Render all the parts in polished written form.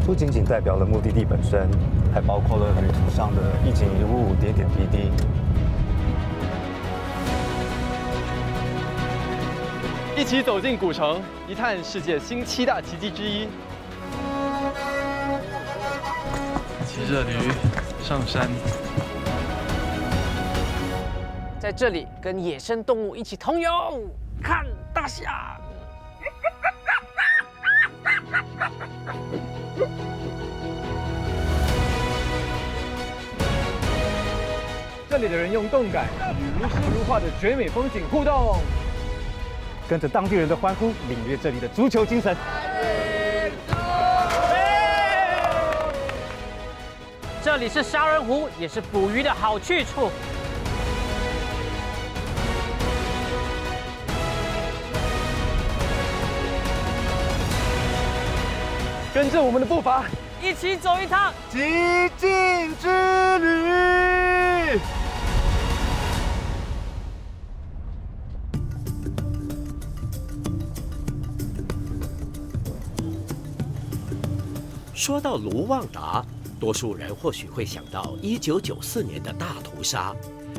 不仅仅代表了目的地本身，还包括了旅途上的一景一物、点点滴滴。一起走进古城，一探世界新7大奇迹之一。骑着驴上山，在这里跟野生动物一起同游，看大象。这里的人用动感与如诗如画的绝美风景互动，跟着当地人的欢呼，领略这里的足球精神。这里是杀人湖，也是捕鱼的好去处。跟着我们的步伐，一起走一趟极境之旅。说到卢旺达，多数人或许会想到1994年的大屠杀，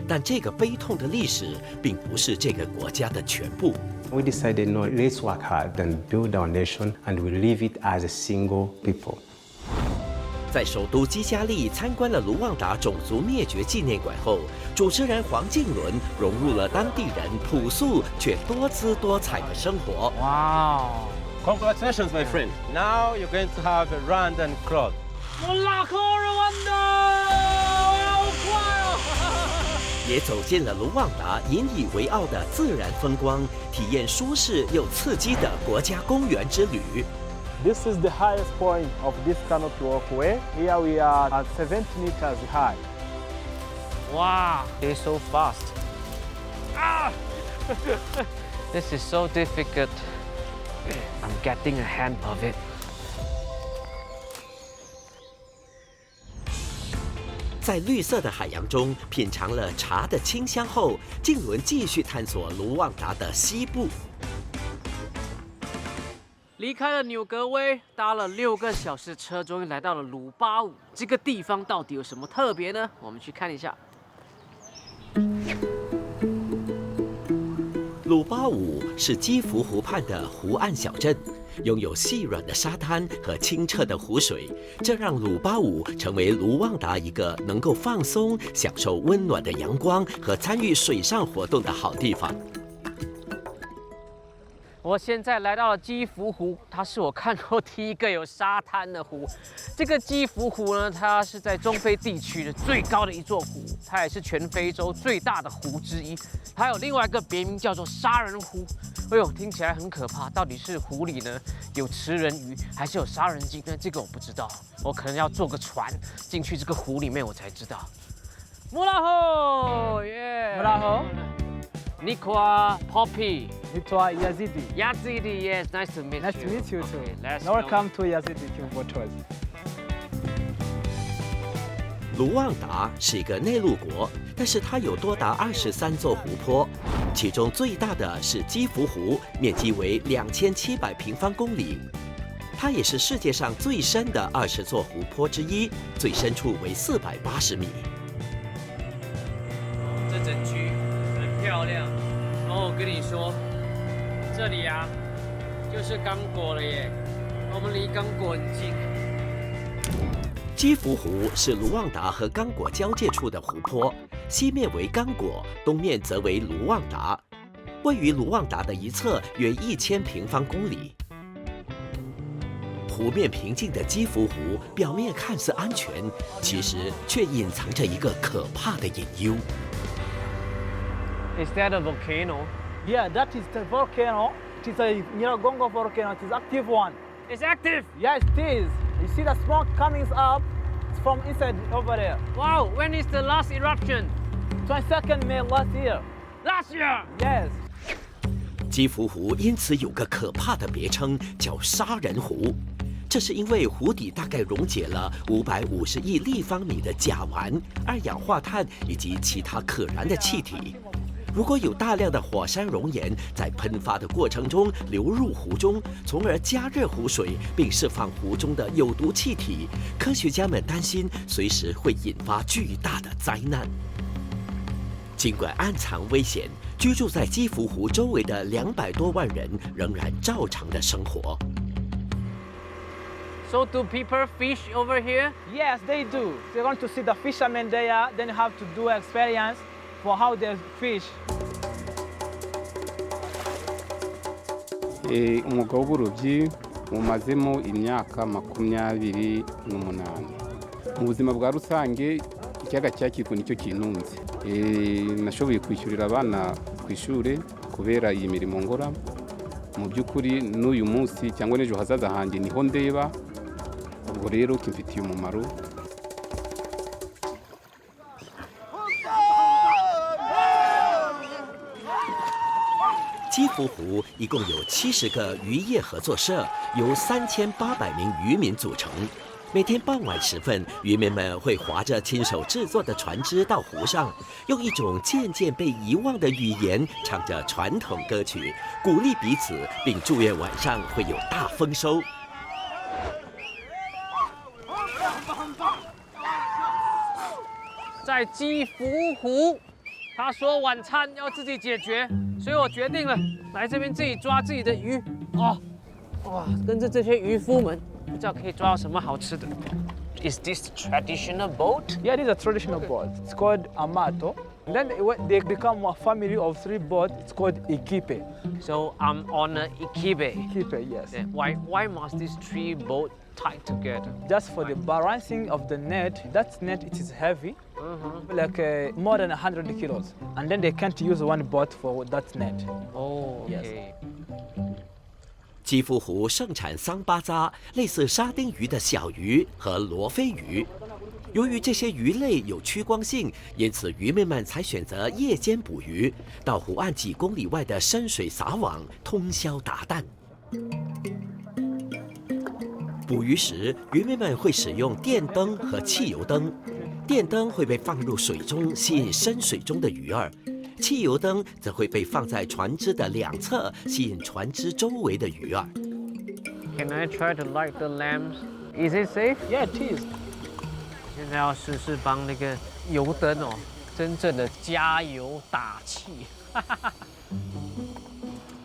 但这个悲痛的历史并不是这个国家的全部。We decided, no, let's work hard and build our nation, and we live it as a single people. 在首都基加利参观了卢旺达种族灭绝纪念馆后，主持人黄靖伦融入了当地人朴素却多姿多彩的生活。哇哦！ Congratulations, my friend. Now you're going to have a Rwandan crowd. 我拉克尔万的，好快哦！也走进了卢旺达引以为傲的自然风光，体验舒适又刺激的国家公园之旅。 This is the highest point of this canopy walkway. Here we are at 70 meters high. Wow, it's so fast. Ah! This is so difficult. I'm getting a hand of it. 在绿色的海洋中品尝了茶的清香后，靖伦继续探索卢旺达的西部。离开了纽格威，搭了6个小时车，终于来到了鲁巴武。这个地方到底有什么特别呢？我们去看一下。鲁巴武是基福湖畔的湖岸小镇，拥有细软的沙滩和清澈的湖水，这让鲁巴武成为卢旺达一个能够放松、享受温暖的阳光和参与水上活动的好地方。 我现在来到了基福湖，它是我看过第一个有沙滩的湖。这个基福湖呢，它是在中非地区的最高的一座湖，它也是全非洲最大的湖之一。还有另外一个别名叫做杀人湖。哎呦，听起来很可怕。到底是湖里呢有食人鱼，还是有杀人鲸呢？这个我不知道，我可能要坐个船进去这个湖里面，我才知道。穆拉吼，耶！穆拉吼。 Nikwa Poppy. Nitwa Yazidi. Yazidi, yes, nice to meet you. Nice to meet you too. Okay, let's Welcome to Yazidi Photos. 卢旺达是一个内陆国，但是它有多达23座湖泊，其中最大的是基福湖，面积为2700平方公里。它也是世界上最深的20座湖泊之一，最深处为480米。这整区。 漂亮，然后我跟你说，这里啊，就是刚果了耶，我们离刚果很近。基福湖是卢旺达和刚果交界处的湖泊，西面为刚果，东面则为卢旺达，位于卢旺达的一侧约1000平方公里。湖面平静的基福湖表面看似安全，其实却隐藏着一个可怕的隐忧。 Is that a volcano? Yeah, that is the volcano. It is a Nyiragongo volcano. It is active one. It's active. Yes, it is. You see the smoke coming up? It's from inside over there. Wow, when is the last eruption? 22nd May last year. Last year. Yes. 基福湖因此有个可怕的别称，叫杀人湖。这是因为湖底大概溶解了550亿立方米的甲烷、二氧化碳以及其他可燃的气体。如果有大量的火山熔岩在喷发的过程中流入湖中，从而加热湖水并释放湖中的有毒气体，科学家们担心随时会引发巨大的灾难。尽管暗藏危险，居住在基福湖周围的200多万人仍然照常的生活。So do people fish over here? Yes, they do. They want to see the fishermen there, then you have to do experience for how they fish. Umwuga w'uburobyi umazemo imyaka 28. Mu buzima bwa rusange ikiyaga cya Kivu nicyo kintunze. Nashoboye kwishyurira abana ku ishuri kubera iyi mirimo ngora. Mu by'ukuri n'uyu munsi cyangwa n'ejo hazaza hanjye niho ndeba, ubwo rero kimfitiye umumaro.基福湖一共有70个渔业合作社，由3800名渔民组成。每天傍晚时分，渔民们会划着亲手制作的船只到湖上，用一种渐渐被遗忘的语言唱着传统歌曲，鼓励彼此，并祝愿晚上会有大丰收。在基福湖，他说晚餐要自己解决，所以我决定了来这边自己抓自己的鱼。哦，哇，跟着这些渔夫们，不知道可以抓到什么好吃的。Is this traditional boat? Yeah, it is a traditional boat. It's called Amato. And then they become a family of 3 boats. It's called Ikipe. So I'm on a ikibe. Ikipe, yes. Yeah. Why must these 3 boats tied together? Just for the balancing of the net. That net, it is heavy, like more than 100 kilos. And then they can't use one boat for that net. Oh, okay. Yes. 基福湖盛产桑巴扎，类似沙丁鱼的小鱼和罗非鱼。由于这些鱼类有趋光性，因此渔民们才选择夜间捕鱼，到湖岸几公里外的深水撒网，通宵达旦。捕鱼时，渔民们会使用电灯和汽油灯。电灯会被放入水中，吸引深水中的鱼儿。汽油灯则会被放在船只的两侧，吸引船只周围的鱼儿。Can I try to light the lamps? Is it safe? Yeah, it is. 现在要试试帮那个油灯哦，真正的加油打气。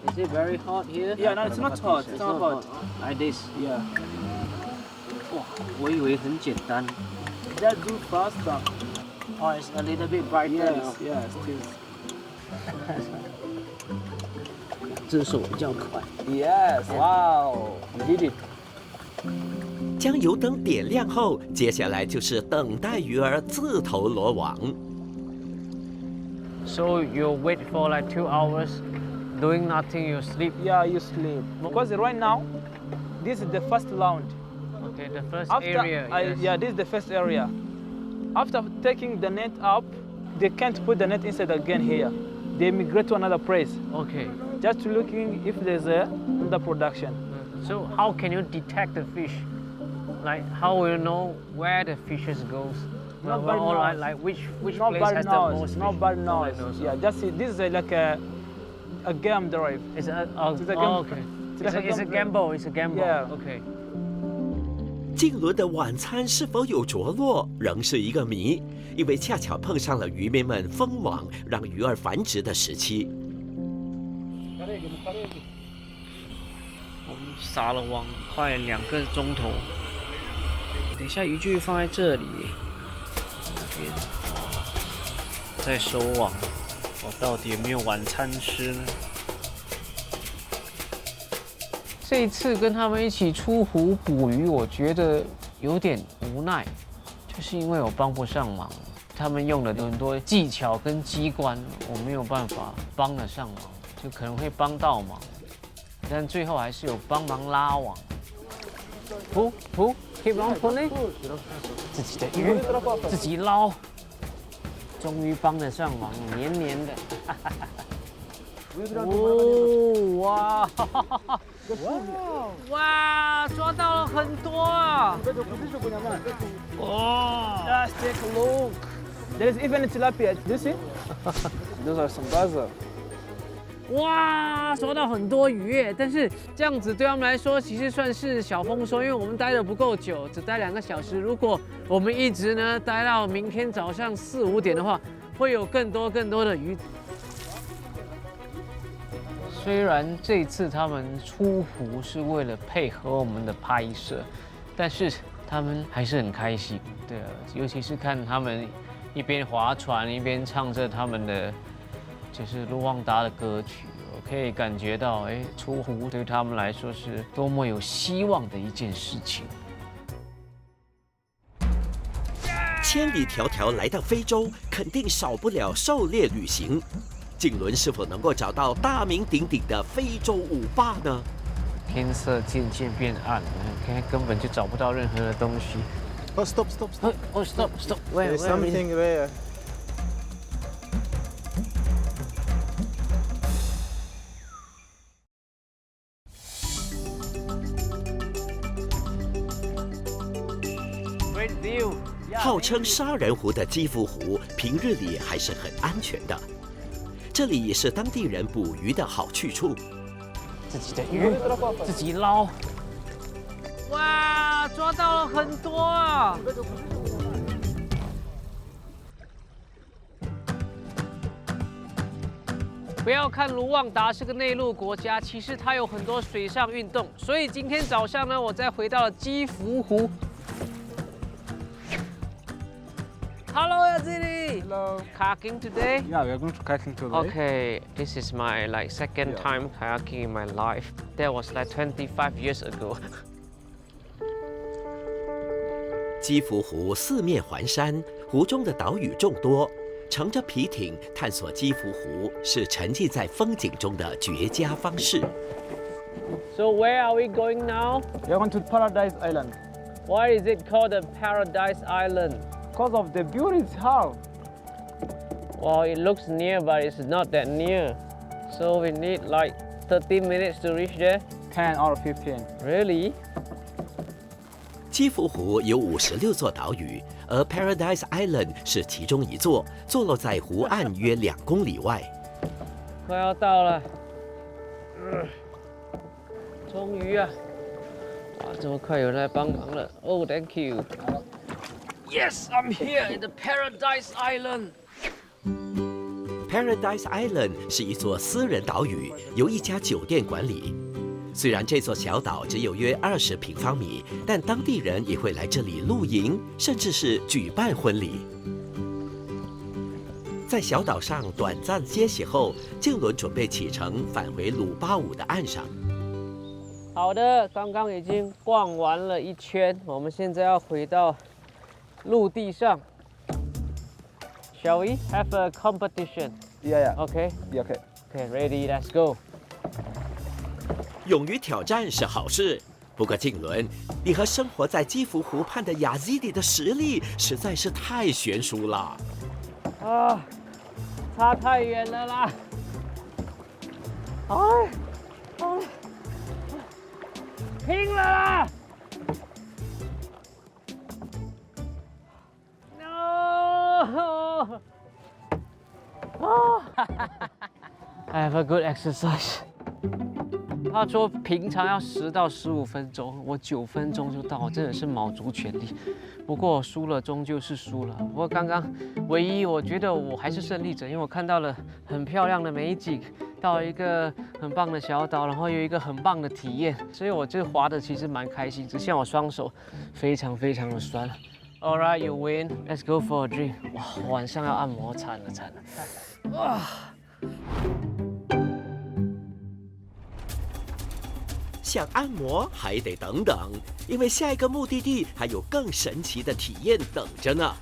Is it very hot here? Yeah, no, it's not hot. It's not hot. Like this. Yeah. 哇，我以为很简单。 Just do faster. Oh, it's a little bit brighter. Yes, yes, it is. 这手比较快。 Yes, wow, you did it. 将油灯点亮后，接下来就是等待鱼儿自投罗网。So you wait for like 2 hours, doing nothing. You sleep. Yeah, you sleep. Because right now, this is the first round. Okay, the first After, area. Yes. yeah, this is the first area. After taking the net up, they can't put the net inside again here. They migrate to another place, Okay. just looking if there's another production. So how can you detect the fish? Like how will you know where the fishes goes? Nobody Or knows. like which place Nobody has the knows. most fish? Nobody knows. knows. Yeah, just see, this is like a game drive. It's a It's a oh, game- okay. it's like It's a a gamble. It's a gamble. Yeah. Okay. 近轮的晚餐是否有着落，仍是一个谜，因为恰巧碰上了渔民们封网让鱼儿繁殖的时期。我们撒了网快2个钟头，等一下渔具放在这里，这边再收网。我到底有没有晚餐吃呢？这一次跟他们一起出湖捕鱼，我觉得有点无奈，就是因为我帮不上忙。他们用了很多技巧跟机关，我没有办法帮得上忙，就可能会帮到忙，但最后还是有帮忙拉网。keep on pulling， 自己的鱼自己捞，终于帮得上忙，黏黏的。哦，哇！哇，抓到了很多啊！哇 Just take a look. There is even a tilapia. Do you see? Those are some basil. 哇，抓到很多鱼耶！但是这样子对他们来说，其实算是小丰收，因为我们待的不够久，只待2个小时。如果我们一直呢待到明天早上4、5点的话，会有更多的鱼。虽然这次他们出湖是为了配合我们的拍摄，但是他们还是很开心。对啊，尤其是看他们一边划船一边唱着他们的。就是卢旺达的歌曲，我可以感觉到，出湖对他们来说是多么有希望的一件事情。千里迢迢来到非洲，肯定少不了狩猎旅行。静伦是否能够找到大名鼎鼎的非洲舞霸呢？天色渐渐变暗了，看根本就找不到任何的东西。Oh, stop. Oh, stop. Where? There's something there. Great view. 号称杀人湖的基福湖，平日里还是很安全的。这里也是当地人捕鱼的好去处。自己的鱼自己捞。哇，抓到了很多啊！不要看卢旺达是个内陆国家，其实它有很多水上运动。所以今天早上呢，我再回到了基福湖。Hello, Yazidi. Hello. Kayaking today? Yeah, we are going to kayaking today. Okay, this is my second time kayaking in my life. That was 25 years ago. 基福湖四面环山，湖中的岛屿众多。乘着皮艇探索基福湖，是沉浸在风景中的绝佳方式。So where are we going now? We are going to Paradise Island. Why is it called a Paradise Island? Because of the beauty it's have. Well, it looks near, but it's not that near. So we need 13 minutes to reach there? 10 or 15. Really? 基福湖有56座岛屿，而 Paradise Island 是其中一座，坐落在湖岸约2公里外。快要到了，终于啊！哇，这么快有人来帮忙了。Oh, thank you. Yes, I'm here in the Paradise Island. Paradise Island 是一座私人岛屿，由一家酒店管理。虽然这座小岛只有约20平方米，但当地人也会来这里露营，甚至是举办婚礼。在小岛上短暂歇息后，静伦准备启程返回鲁巴武的岸上。好的，刚刚已经逛完了一圈，我们现在要回到陆地上。Shall we have a competition? Yeah. Okay. Yeah, okay. Okay, ready? Let's go. 勇于挑战是好事，不过静伦，你和生活在基福湖畔的雅基迪的实力实在是太悬殊了。啊，差太远了啦！拼了啦 ！No！ I have a good exercise. 他说平常要10到15分钟，我9分钟就到，真的是卯足全力。不过输了终究是输了。不过刚刚唯一我觉得我还是胜利者，因为我看到了很漂亮的美景，到了一个很棒的小岛，然后有一个很棒的体验，所以我这滑的其实蛮开心，只像我双手非常的酸。All right, you win. Let's go for a drink. 哇，晚上要按摩，惨了。哇！想按摩还得等等，因为下一个目的地还有更神奇的体验等着呢。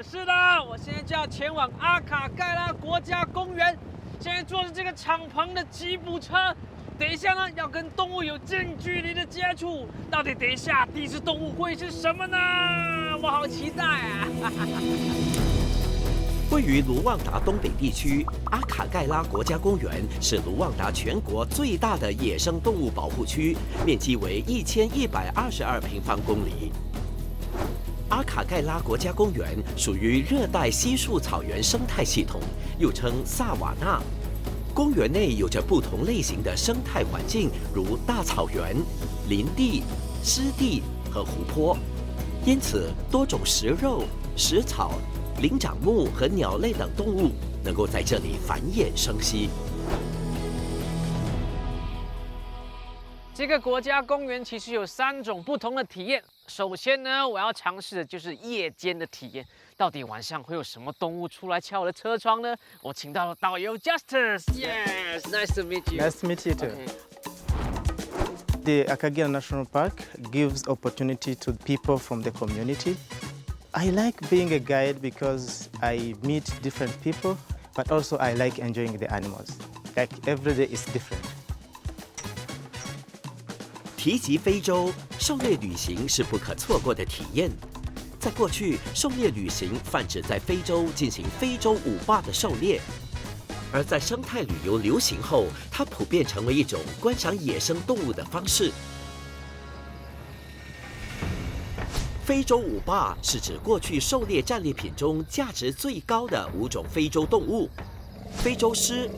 是的，我现在就要前往阿卡盖拉国家公园。现在坐着这个敞篷的吉普车，等一下呢要跟动物有近距离的接触。到底等一下第一只动物会是什么呢？我好期待啊！位于卢旺达东北地区，阿卡盖拉国家公园是卢旺达全国最大的野生动物保护区，面积为1122平方公里。阿卡盖拉国家公园属于热带稀树草原生态系统，又称萨瓦纳。公园内有着不同类型的生态环境，如大草原、林地、湿地和湖泊，因此多种食肉、食草、灵长目和鸟类等动物能够在这里繁衍生息。这个国家公园其实有3种不同的体验。首先呢，我要尝试的就是夜间的体验。到底晚上会有什么动物出来敲我的车窗呢？我请到了导游 Justus。Yes, nice to meet you. Nice to meet you too. The Akagera National Park gives opportunity to people from the community. I like being a guide because I meet different people, but also I like enjoying the animals. Like every day is different. 提及非洲，狩猎旅行是不可错过的体验。在过去，狩猎旅行泛指在非洲进行非洲舞霸的狩猎，而在生态旅游流行后，它普遍成为一种观赏野生动物的方式。非洲舞霸是指过去狩猎战利品中价值最高的5种非洲动物：非洲狮、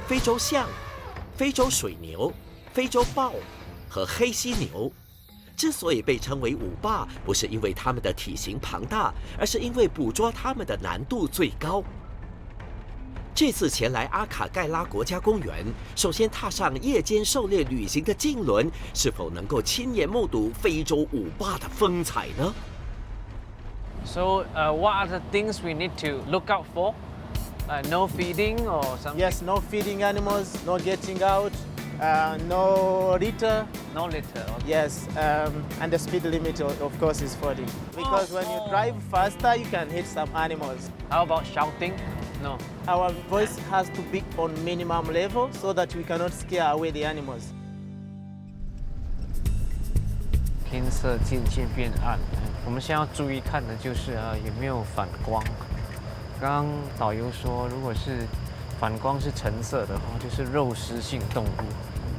非洲象、非洲水牛、非洲豹和黑犀牛。之所以被称为舞霸，不是因为它们的体型庞大，而是因为捕捉它们的难度最高。这次前来阿卡盖拉国家公园，首先踏上夜间狩猎旅行的静伦，是否能够亲眼目睹非洲舞霸的风采呢？ So, what are the things we need to look out for? No feeding or something? Yes, no feeding animals, no getting out, no litter. No litter. Okay. Yes, and the speed limit, of course, is 40. Because when you drive faster, you can hit some animals. How about shouting? No. Our voice has to be on minimum level so that we cannot scare away the animals. 天色渐渐变暗，我们现在要注意看的就是有没有反光。刚刚导游说，如果是反光是橙色的话，就是肉食性动物；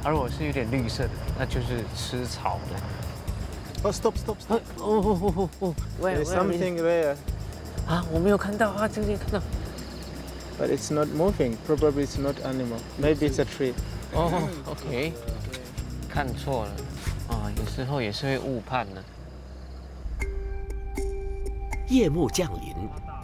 而如果是有点绿色的，那就是吃草的。Oh, stop, stop, stop. Where, There's something there. 啊，我没有看到啊，这边看到。But it's not moving. Probably it's not animal. Maybe it's a tree. 哦 ，OK， 看错了啊，有时候也是会误判的。夜幕降临，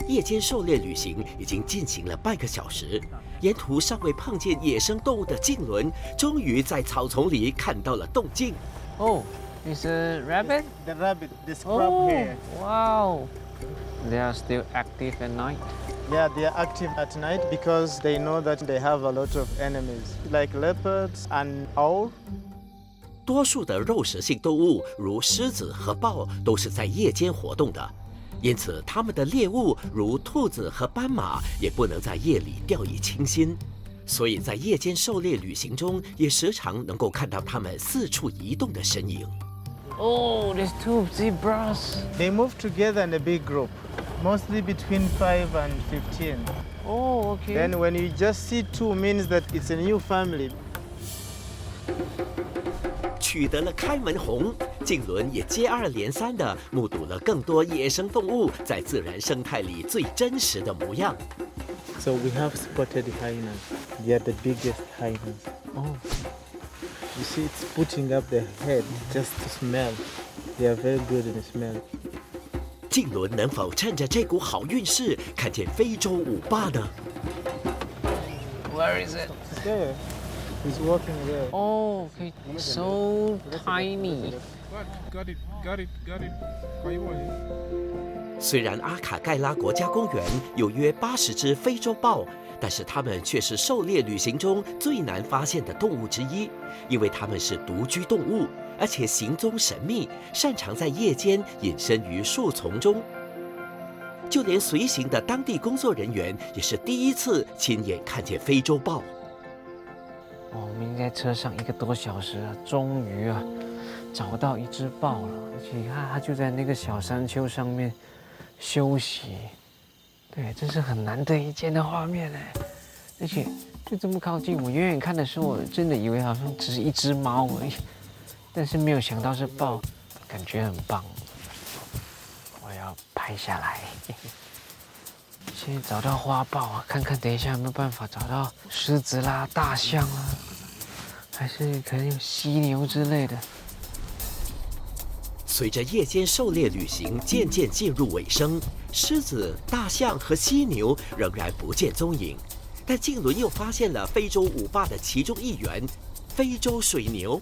夜间狩猎旅行已经进行了半个小时，沿途尚未碰见野生动物的静伦，终于在草丛里看到了动静。哦，It's a rabbit. The rabbit, the scrub here. Wow. They are still active at night. Yeah, they are active at night because they know that they have a lot of enemies, like leopards and owl. 多数的肉食性动物，如狮子和豹，都是在夜间活动的，因此它们的猎物，如兔子和斑马，也不能在夜里掉以轻心。所以在夜间狩猎旅行中，也时常能够看到它们四处移动的身影。Oh, there's 2 zebras. They move together in a big group, mostly between 5 and 15. Oh, okay. Then when you just see 2 means that it's a new family. 取得了开门红，静伦也接二连三地目睹了更多野生动物在自然生态里最真实的模样。So we have spotted hyenas. They are the biggest hyenas. Oh. You see, it's putting up the head just to smell. They are very good in smell. 静伦能否趁着这股好运势看见非洲舞霸呢？ Where is it? It's there. He's walking there. Oh, okay. So tiny. Got it. 虽然阿卡盖拉国家公园有约80只非洲豹，但是它们却是狩猎旅行中最难发现的动物之一，因为它们是独居动物，而且行踪神秘，擅长在夜间隐身于树丛中。就连随行的当地工作人员也是第一次亲眼看见非洲豹。我们应该车上1个多小时啊，终于啊找到1只豹了，而且你看它就在那个小山丘上面休息。对，这是很难得一见的画面哎，而且就这么靠近，我远远看的时候，我真的以为好像只是一只猫而已，但是没有想到是豹，感觉很棒。我要拍下来。先找到花豹啊，看看等一下有没有办法找到狮子啦、大象啦，还是可能有犀牛之类的。随着夜间狩猎旅行渐渐进入尾声，狮子、大象和犀牛仍然不见踪影。但静伦又发现了非洲五霸的其中一员——非洲水牛。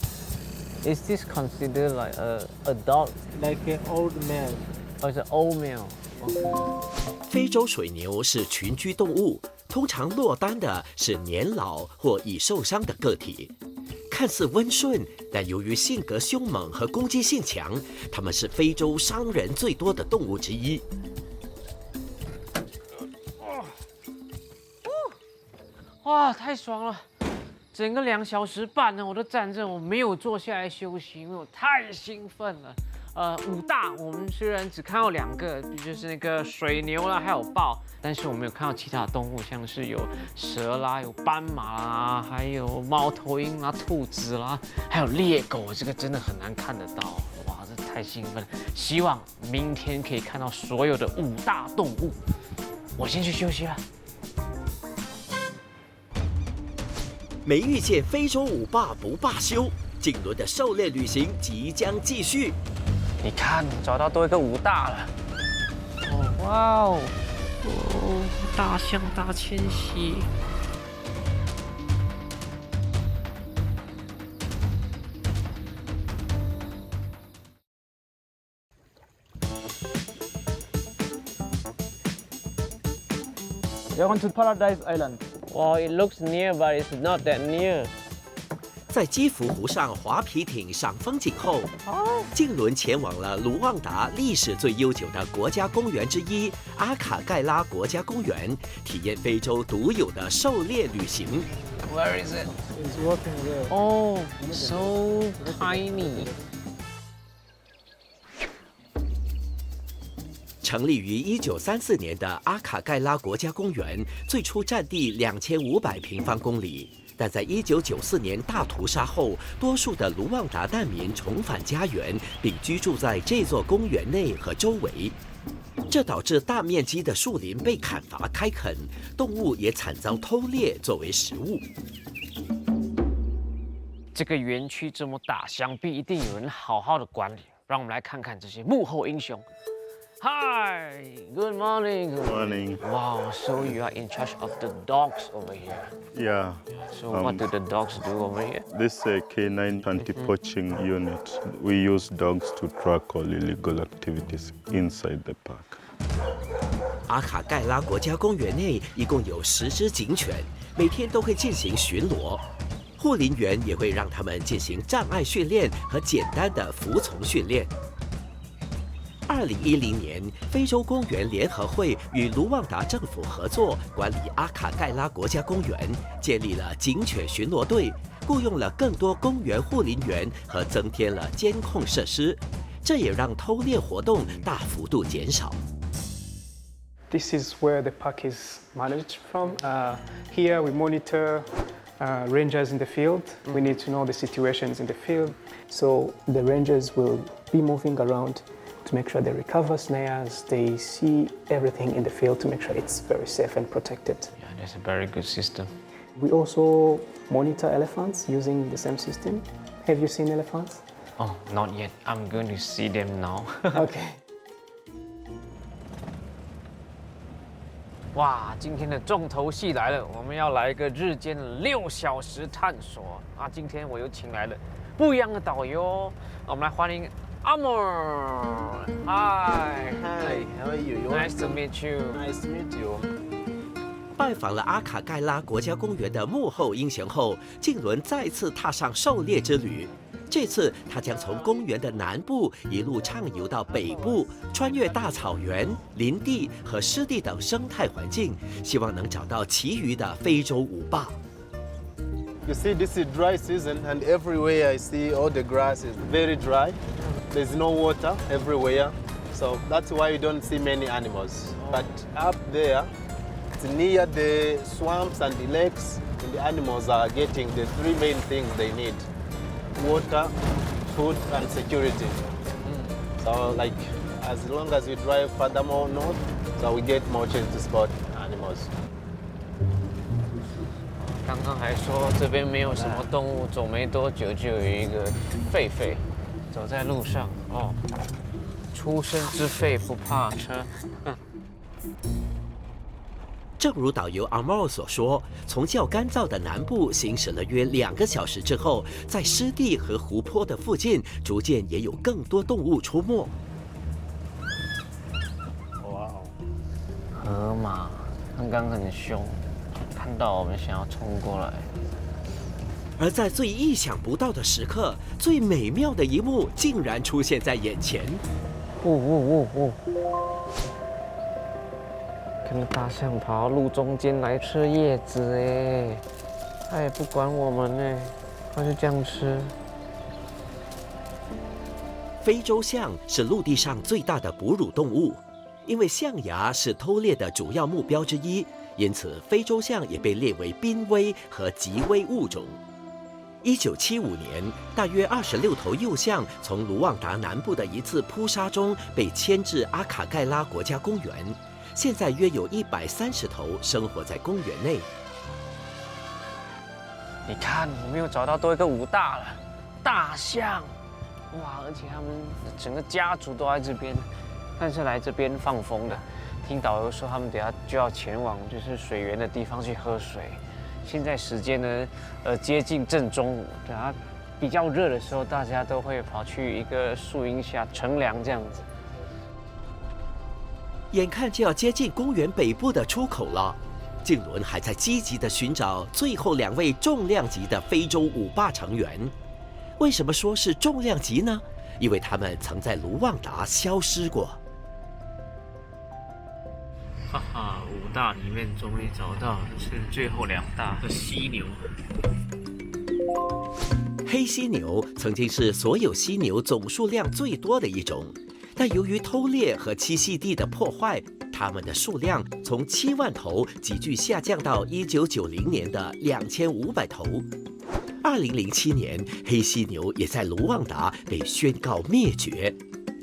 Is this considered like a dog? Like an old man. Or is it old male? 非洲水牛是群居动物，通常落单的是年老或已受伤的个体。看似温顺，但由于性格凶猛和攻击性强，它们是非洲伤人最多的动物之一。哇，太爽了！整个2小时半呢，我都站着，我没有坐下来休息，因为我太兴奋了。五大我们虽然只看到2个，就是那个水牛啦，还有豹，但是我们有看到其他的动物，像是有蛇啦，有斑马啦，还有猫头鹰啦、兔子啦，还有猎狗，这个真的很难看得到。哇，这太兴奋了！希望明天可以看到所有的5大动物。我先去休息了。没遇见非洲五霸不罢休，静伦的狩猎旅行即将继续。你看，找到多一个5大了。哦，哇哦，哦，大象大迁徙。We're going to Paradise Island. Wow, it looks near, but it's not that near. 在基福湖上划皮艇赏风景后，静伦前往了卢旺达历史最悠久的国家公园之一阿卡盖拉国家公园，体验非洲独有的狩猎旅行。Where is it? It's walking there. Oh, so tiny. 成立于1934年的阿卡盖拉国家公园，最初占地2500平方公里。但在1994年大屠杀后，多数的卢旺达难民重返家园，并居住在这座公园内和周围。这导致大面积的树林被砍伐开垦，动物也惨遭偷猎作为食物。这个园区这么大，想必一定有人好好的管理。让我们来看看这些幕后英雄。Hi, good morning. Good morning. Wow, so you are in charge of the dogs over here. Yeah. So what do the dogs do over here? This is a K9 anti-poaching unit. We use dogs to track all illegal activities inside the park. 阿卡盖拉国家公园内一共有10只警犬，每天都会进行巡逻。护林员也会让他们进行障碍训练和简单的服从训练。2010年，非洲公园联合会与卢旺达政府合作管理阿卡盖拉国家公园，建立了警犬巡逻队，雇佣了更多公园护林员和增添了监控设施，这也让偷猎活动大幅度减少。This is where the park is managed from. Here we monitor rangers in the field. We need to know the situations in the field. So the rangers will be moving around to make sure they recover snares, they see everything in the field to make sure it's very safe and protected. Yeah, that's a very good system. We also monitor elephants using the same system. Have you seen elephants? Oh, not yet. I'm going to see them now. Okay. 哇，今天的重头戏来了，我们要来一个日间6小时探索啊！今天我又请来了不一样的导游，我们来欢迎Amor. Hi. Hi. How are you? Nice to meet you. Nice to meet you. 拜访了阿卡盖拉国家公园的幕后英雄后，静伦再次踏上狩猎之旅。这次他将从公园的南部一路畅游到北部，穿越大草原、林地和湿地等生态环境，希望能找到其余的非洲五霸。You see, this is dry season, and everywhere I see all the grass is very dry. There's no water everywhere. So that's why you don't see many animals. But up there, it's near the swamps and the lakes, and the animals are getting the three main things they need: water, food, and security. So like, as long as we drive furthermore north, so we get more chance to spot animals. 刚刚还说这边没有什么动物，走没多久就有一个狒狒走在路上哦。初生之狒不怕车。正如导游阿莫所说，从较干燥的南部行驶了约2个小时之后，在湿地和湖泊的附近，逐渐也有更多动物出没。哇哦，河马刚刚很凶，看到我们想要冲过来。而在最意想不到的时刻，最美妙的一幕竟然出现在眼前。看到大象跑到路中间来吃叶子哎，它也不管我们哎，它就这样吃。非洲象是陆地上最大的哺乳动物，因为象牙是偷猎的主要目标之一，因此非洲象也被列为濒危和极危物种。1975年，大约26头幼象从卢旺达南部的一次扑杀中被牵至阿卡盖拉国家公园。现在约有130头生活在公园内。你看，我们又找到多一个武大了，大象，哇！而且他们整个家族都在这边，但是来这边放风的。听导游说，他们等下就要前往就是水源的地方去喝水。现在时间呢，接近正中午，等下比较热的时候，大家都会跑去一个树荫下乘凉这样子。眼看就要接近公园北部的出口了，静伦还在积极地寻找最后2位重量级的非洲舞霸成员。为什么说是重量级呢？因为他们曾在卢旺达消失过。哈哈，5大里面终于找到是最后2大的犀牛。黑犀牛曾经是所有犀牛总数量最多的一种。但由于偷猎和栖息地的破坏，它们的数量从7万头急剧下降到1990年的2500头。2007年，黑犀牛也在卢旺达被宣告灭绝。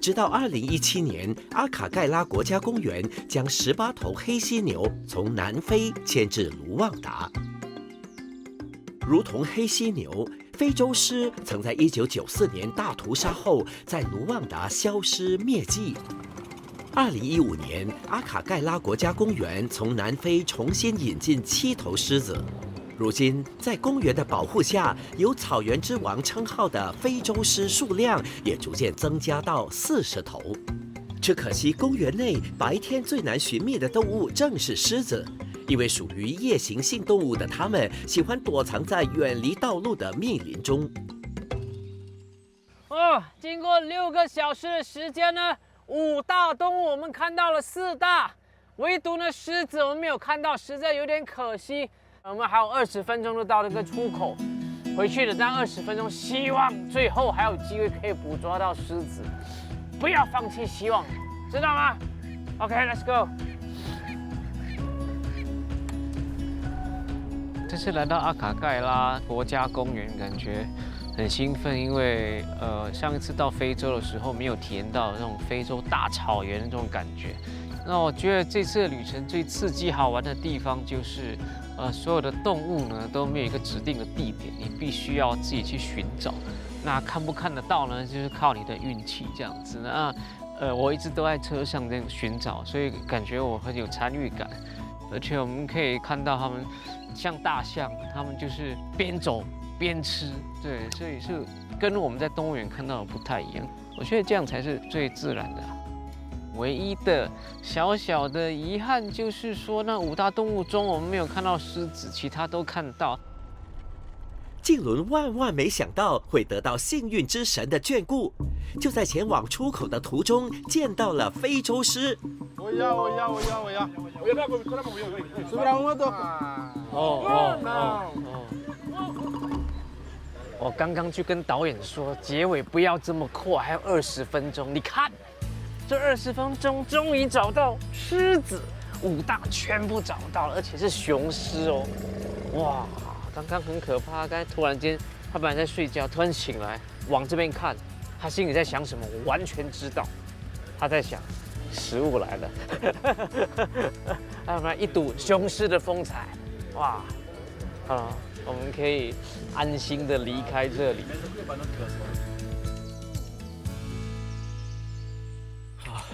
直到2017年，阿卡盖拉国家公园将18头黑犀牛从南非迁至卢旺达。如同黑犀牛，非洲狮曾在1994年大屠杀后在卢旺达消失灭迹。2015年，阿卡盖拉国家公园从南非重新引进7头狮子。如今，在公园的保护下，有草原之王称号的非洲狮数量也逐渐增加到40头。只可惜，公园内白天最难寻觅的动物正是狮子。因为属于夜行性动物的它们，喜欢躲藏在远离道路的密林中。经过6个小时的时间呢，5大动物我们看到了4大，唯独呢狮子我们没有看到，实在有点可惜。我们还有20分钟就到这个出口，回去的这20分钟，希望最后还有机会可以捕捉到狮子，不要放弃希望，知道吗 ？OK，let's go。这次来到阿卡盖拉国家公园，感觉很兴奋，因为上一次到非洲的时候没有体验到那种非洲大草原的这种感觉。那我觉得这次的旅程最刺激好玩的地方就是，所有的动物呢都没有一个指定的地点，你必须要自己去寻找。那看不看得到呢，就是靠你的运气这样子。那我一直都在车上这样寻找，所以感觉我很有参与感。而且我们可以看到它们像大象，它们就是边走边吃，对，所以是跟我们在动物园看到的不太一样。我觉得这样才是最自然的。唯一的小小的遗憾就是说，那5大动物中我们没有看到狮子，其他都看到。静伦万万没想到会得到幸运之神的眷顾，就在前往出口的途中见到了非洲狮。我刚刚就跟导演说，结尾不要这么快，还有20分钟。你看，这20分钟终于找到狮子，5大全部找到了，而且是雄狮哦。哇，刚刚很可怕，刚才突然间他本来在睡觉，突然醒来往这边看，他心里在想什么，我完全知道。他在想，食物来了，我们来一睹雄狮的风采。哇，好，我们可以安心的离开这里。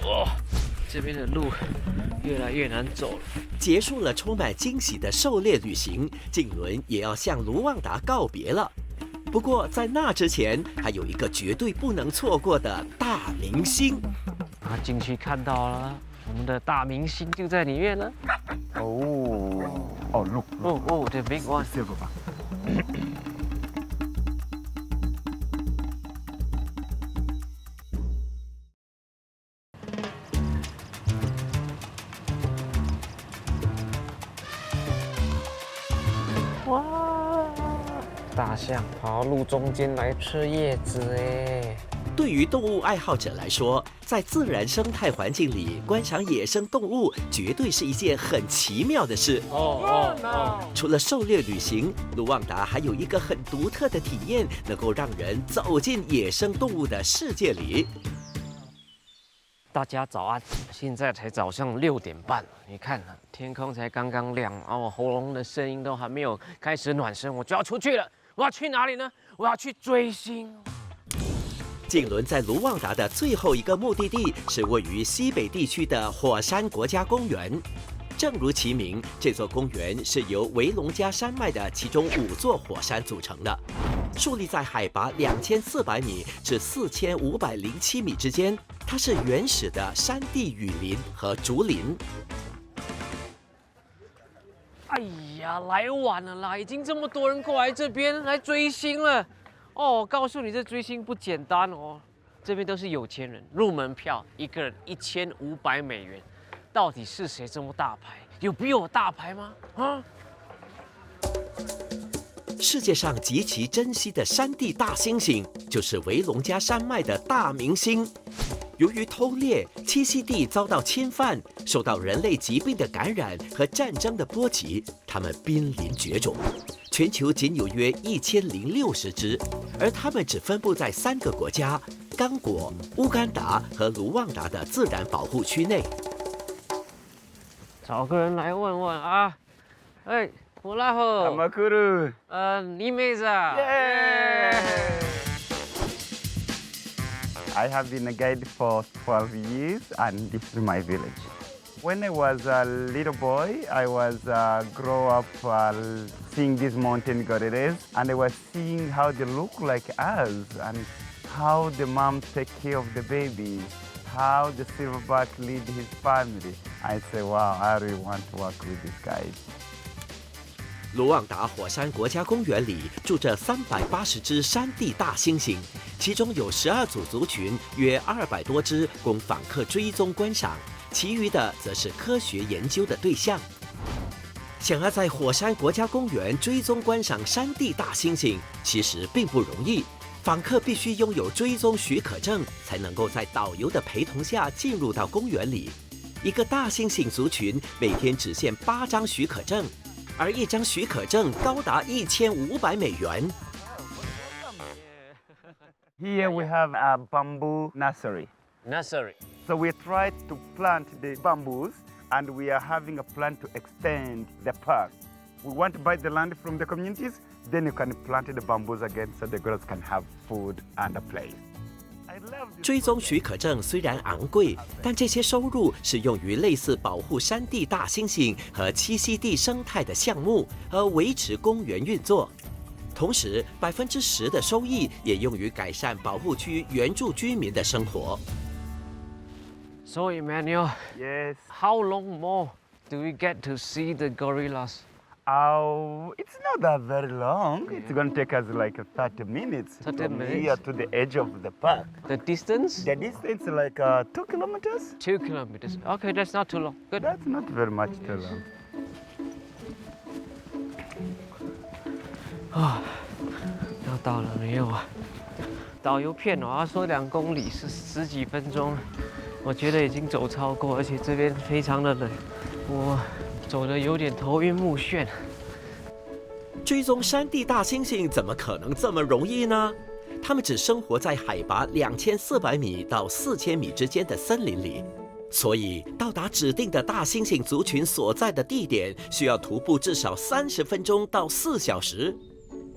哦，这边的路越来越难走了。结束了充满惊喜的狩猎旅行，静伦也要向卢旺达告别了。不过在那之前，还有一个绝对不能错过的大明星。进去看到了，我们的大明星就在里面了。look. The big one. Silver. 哇，大象跑路中间来吃叶子哎。对于动物爱好者来说，在自然生态环境里观赏野生动物，绝对是一件很奇妙的事。除了狩猎旅行，卢旺达还有一个很独特的体验，能够让人走进野生动物的世界里。大家早安，现在才早上6点半，你看天空才刚刚亮，我喉咙的声音都还没有开始暖身，我就要出去了。我要去哪里呢？我要去追星。静伦在卢旺达的最后一个目的地是位于西北地区的火山国家公园。正如其名，这座公园是由维隆加山脉的其中5座火山组成的，树立在海拔2400米至4507米之间。它是原始的山地雨林和竹林。哎呀，来晚了啦！已经这么多人过来这边来追星了。哦，告诉你，这追星不简单哦。这边都是有钱人，入门票一个人1500美元。到底是谁这么大牌？有比我大牌吗？啊！世界上极其珍惜的山地大猩猩，就是维隆加山脉的大明星。由于偷猎、栖息地遭到侵犯，受到人类疾病的感染和战争的波及，它们濒临绝种。全球仅有约1060只，而它们只分布在3个国家：刚果、乌干达和卢旺达的自然保护区内。找个人来问问啊！哎，布拉赫，马库鲁，尼梅萨。I have been a guide for 12 years, and this is my village. When I was a little boy, I was grow up seeing these mountain gorillas, and I was seeing how they look like us, and how the mom take care of the baby, how the silverback lead his family. I say, wow, I really want to work with these guys. 卢旺达火山国家公园里住着380只山地大猩猩，其中有12组族群，约200多只供访客追踪观赏，其余的则是科学研究的对象。想要在火山国家公园追踪观赏山地大猩猩，其实并不容易。访客必须拥有追踪许可证，才能够在导游的陪同下进入到公园里。一个大猩猩族群每天只限8张许可证，而1张许可证高达1500美元。Here we have a bamboo nursery. Nursery. So we tried to plant the bamboos, and we are having a plan to extend the park. We want to buy the land from the communities, then you can plant the bamboos again so the girls can have food and a place. 追踪许可证虽然昂贵，但这些收入是用于类似保护山地大猩猩和栖息地生态的项目，和维持公园运作。同时，10%的收益也用于改善保护区原住居民的生活。So Emmanuel, yes. How long more do we get to see the gorillas? It's not that very long. It's going to take us like 30 minutes. 30 from minutes? Here to the edge of the park. The distance? The distance is like 2 kilometers. 2 kilometers. Okay, that's not too long. Good. That's not very much too long. 要到了没有啊？导游骗我，他说2公里是10几分钟，我觉得已经走超过，而且这边非常的冷，我走得有点头晕目眩。追踪山地大猩猩怎么可能这么容易呢？它们只生活在海拔2400米到4000米之间的森林里，所以到达指定的大猩猩族群所在的地点，需要徒步至少30分钟到4小时。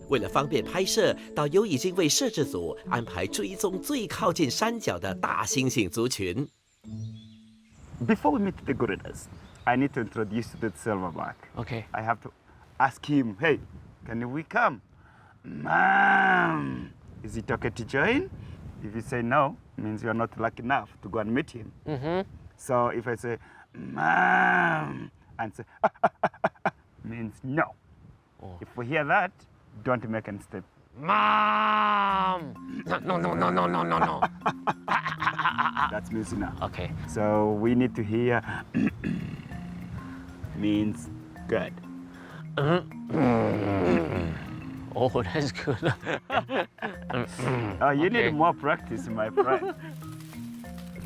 为了方便拍摄，导游已经为摄制组安排追踪最靠近山脚的大猩猩族群。Before we meet the gorillas, I need to introduce you to the silverback. Okay. I have to ask him, hey, can we come? Mom, is it okay to join? If you say no, it means you're not lucky enough to go and meet him. So if I say, Mom, and say, means no. If we hear that, don't make any step. Mom! No. That means no. Okay. So we need to hear means good. Oh, that's good. You need more practice, my friend.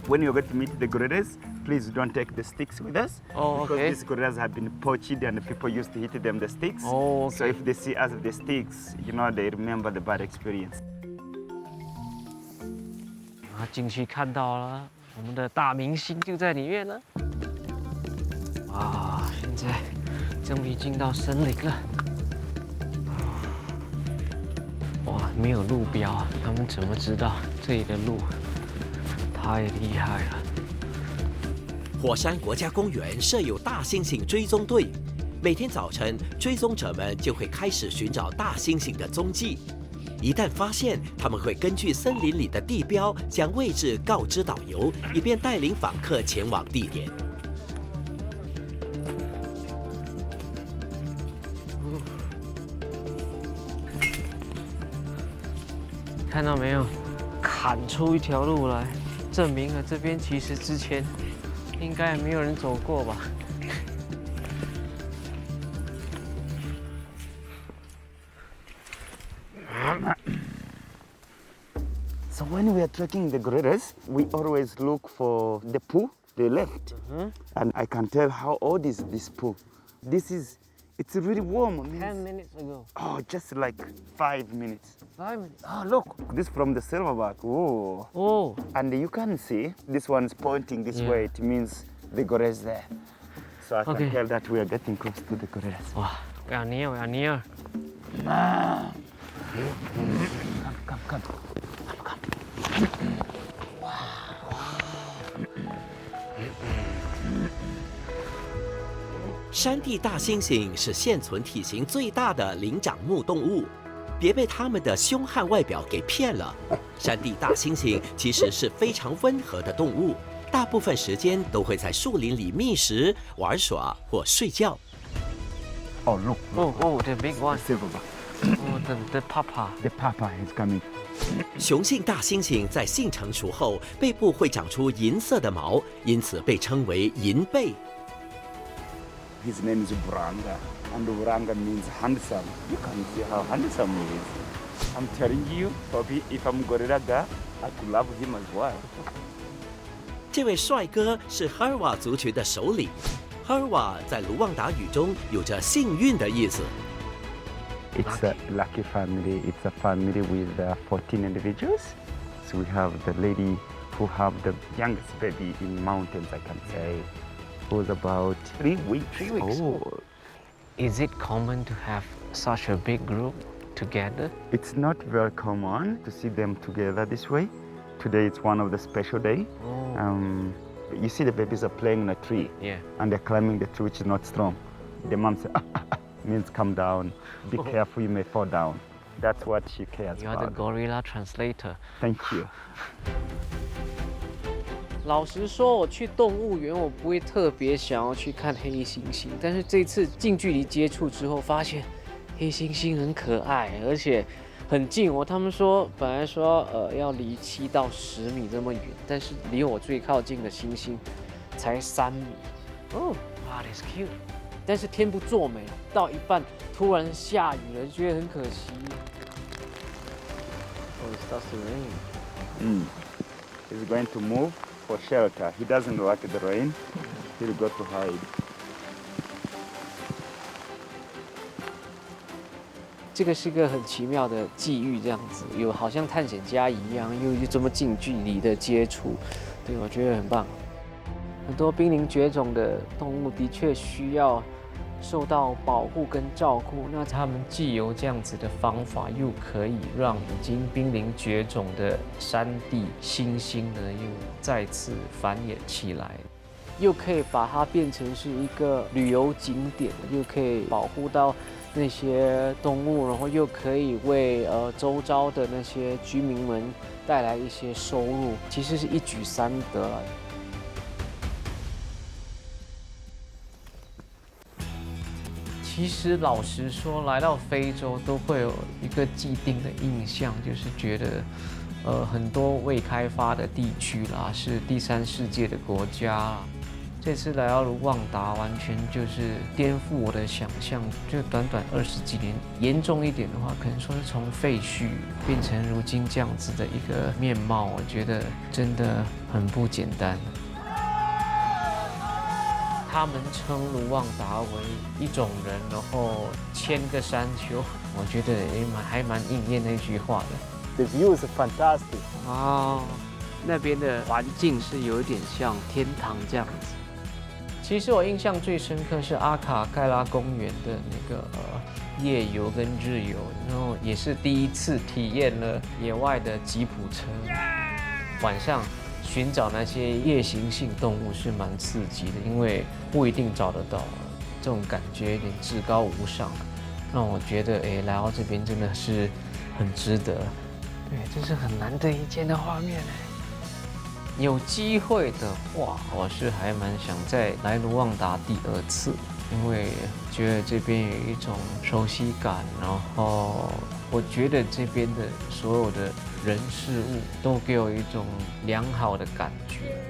When you're going to meet the gorillas, please don't take the sticks with us. Oh, because okay. these gorillas have been poached and people used to hit them the sticks. Oh, okay. So if they see us with the sticks, they remember the bad experience. 进去看到了，我们的大明星就在里面了。哇，现在终于进到森林了。哇，没有路标，他们怎么知道这里的路？太厉害了！火山国家公园设有大猩猩追踪队，每天早晨，追踪者们就会开始寻找大猩猩的踪迹。一旦发现，他们会根据森林里的地标，将位置告知导游，以便带领访客前往地点。看到没有？砍出一条路来，证明了这边其实之前应该没有人走过吧。So when we are trekking the gorillas, we always look for the poo they left. And I can tell how old is this poo. It's really warm. 10 minutes ago. Oh, just like 5 minutes. 5 minutes. Oh, look. This from the silverback. Oh. Oh. And you can see this one's pointing this way. It means the gorillas there. So I can tell that we are getting close to the gorillas. Wow, we are near. Come. 山地大猩猩是现存体型最大的灵长目动物，别被它们的凶悍外表给骗了。山地大猩猩其实是非常温和的动物，大部分时间都会在树林里觅食、玩耍或睡觉。Oh, look. Oh, the big one. Silverback. Oh, the papa. The papa is coming. 雄性大猩猩在性成熟后，背部会长出银色的毛，因此被称为银背。His name is Buranga, and Buranga means handsome. You can see how handsome he is. I'm telling you, Bobby, if I'm gorilla guy, I could love him as well. 这位帅哥是哈尔瓦族群的首领。哈尔瓦在卢旺达语中有着幸运的意思。It's a lucky family. It's a family with 14 individuals. So we have the lady who have the youngest baby in mountains, I can say, who's about 3 weeks old. Is it common to have such a big group together? It's not very common to see them together this way. Today it's one of the special days. You see the babies are playing in a tree. Yeah. And they're climbing the tree which is not strong. The mom says, means come down. Be careful, you may fall down. That's what she cares You are about. the gorilla translator. Thank you. 老实说，我去动物园，我不会特别想要去看黑猩猩，但是这次近距离接触之后，发现黑猩猩很可爱，而且很近哦。他们说本来说要离7到10米这么远，但是离我最靠近的猩猩才3米。哦，哇 ，that's cute。但是天不作美，到一半突然下雨了，就觉得很可惜。Oh, it starts to rain. It's going to move for shelter. He doesn't like the rain. He'll go to hide. 这个是个很奇妙的际遇，这样子有好像探险家一样，又这么近距离的接触，对我觉得很棒。很多濒临绝种的动物的确需要受到保护跟照顾，那他们既有这样子的方法，又可以让已经濒临绝种的山地猩猩呢又再次繁衍起来，又可以把它变成是一个旅游景点，又可以保护到那些动物，然后又可以为周遭的那些居民们带来一些收入，其实是一举三得了。其实老实说，来到非洲都会有一个既定的印象，就是觉得很多未开发的地区啦，是第三世界的国家啦。这次来到卢旺达，完全就是颠覆我的想象。就短短20几年，严重一点的话，可能说是从废墟变成如今这样子的一个面貌，我觉得真的很不简单。他们称卢旺达为一种人，然后1000个山丘，我觉得还蛮应验那句话的。The view is fantastic. 那边的环境是有一点像天堂这样子。其实我印象最深刻是阿卡盖拉公园的那个夜游跟日游，然后也是第一次体验了野外的吉普车。晚上寻找那些夜行性动物是蛮刺激的，因为不一定找得到，这种感觉有点至高无上，让我觉得来到这边真的是很值得。对，这是很难得一见的画面有机会的话，我是还蛮想再来卢旺达第2次，因为觉得这边有一种熟悉感，然后我觉得这边的所有的人事物都给我一种良好的感觉。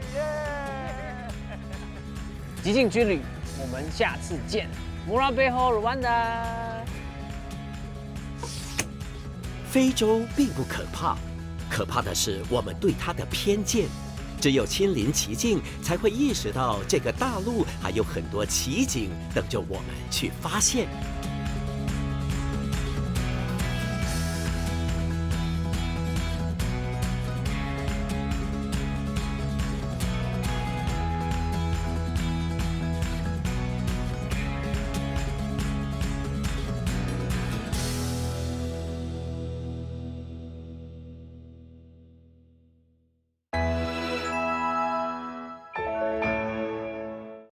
极境之旅，我们下次见。摩拉背后卢旺达。非洲并不可怕，可怕的是我们对它的偏见。只有亲临其境，才会意识到这个大陆还有很多奇景等着我们去发现。